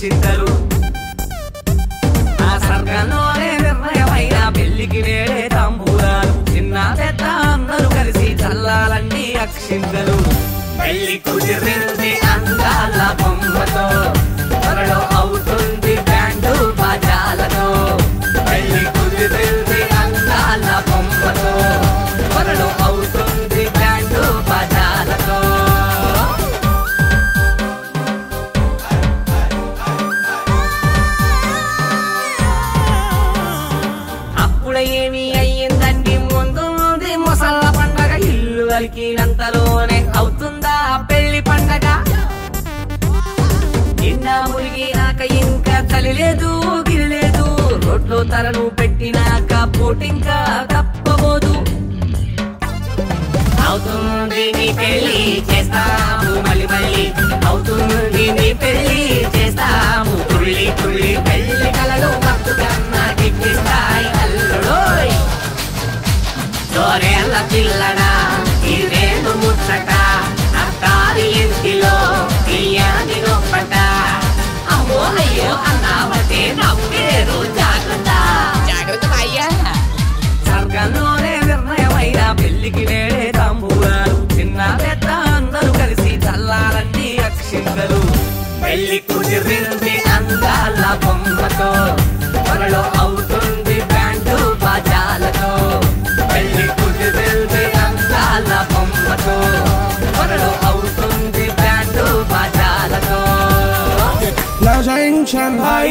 అక్షింతలు ఆ స్వర్గంలోనే నిర్ణయమైన పెళ్లికి వేడే తాంబూలాలు చిన్న పెద్ద అందరూ కలిసి చల్లాలండి అక్షింతలు పెళ్లి కుదిరింది అందాల బొమ్మతో త్వరలో అవుతుంది బ్యాండు బాజాలతో పెళ్లి కుదిరింది అందాల బొమ్మతో త్వరలో అవుతుంది బ్యాండు బాజాలతో అప్పుడే ఏమి అయ్యిందండి ముందు ముసళ్ళ పండగ ఇల్లు వలికినంతలోనే అవుతుందా పెళ్లి పండగ నిండా మునిగినాక ఇంకా చలి లేదు గిరి లేదు రోడ్లో తలను పెట్టినాక పోటింకా తప్పబోదు అవుతుంది నీ పెళ్లి చేస్తాము మళ్ళీ మళ్ళీ అవుతుంది నీ పెళ్లి చేస్తాము తుళ్ళి తుళ్ళి పెళ్లి కలలు మత్తుకన్నా గిప్పిస్తాయి అల్లుడోయ్ జోరేళ్ళ పిల్లడా ఇదేను ముచ్చట అత్తారి ఇంటిలో తీయని నొప్పట అమ్మో అయ్యో అన్నావటే నవ్వేరు జాగ్రత్త జాగ్రత్త అయ్యా స్వర్గంలోనే నిర్ణయమైన పెళ్లికి వేడే తాంబూలాలు చిన్న పెద్ద అందరూ కలిసి చల్లాలండి అక్షింతలు పెళ్లి కుదిరింది అందాల బొమ్మతో త్వరలో అవుతుంది బ్యాండు బాజాలతో పెళ్లి కుదిరింది అందాల బొమ్మతో త్వరలో అవుతుంది బ్యాండు బాజాలతో La gente vai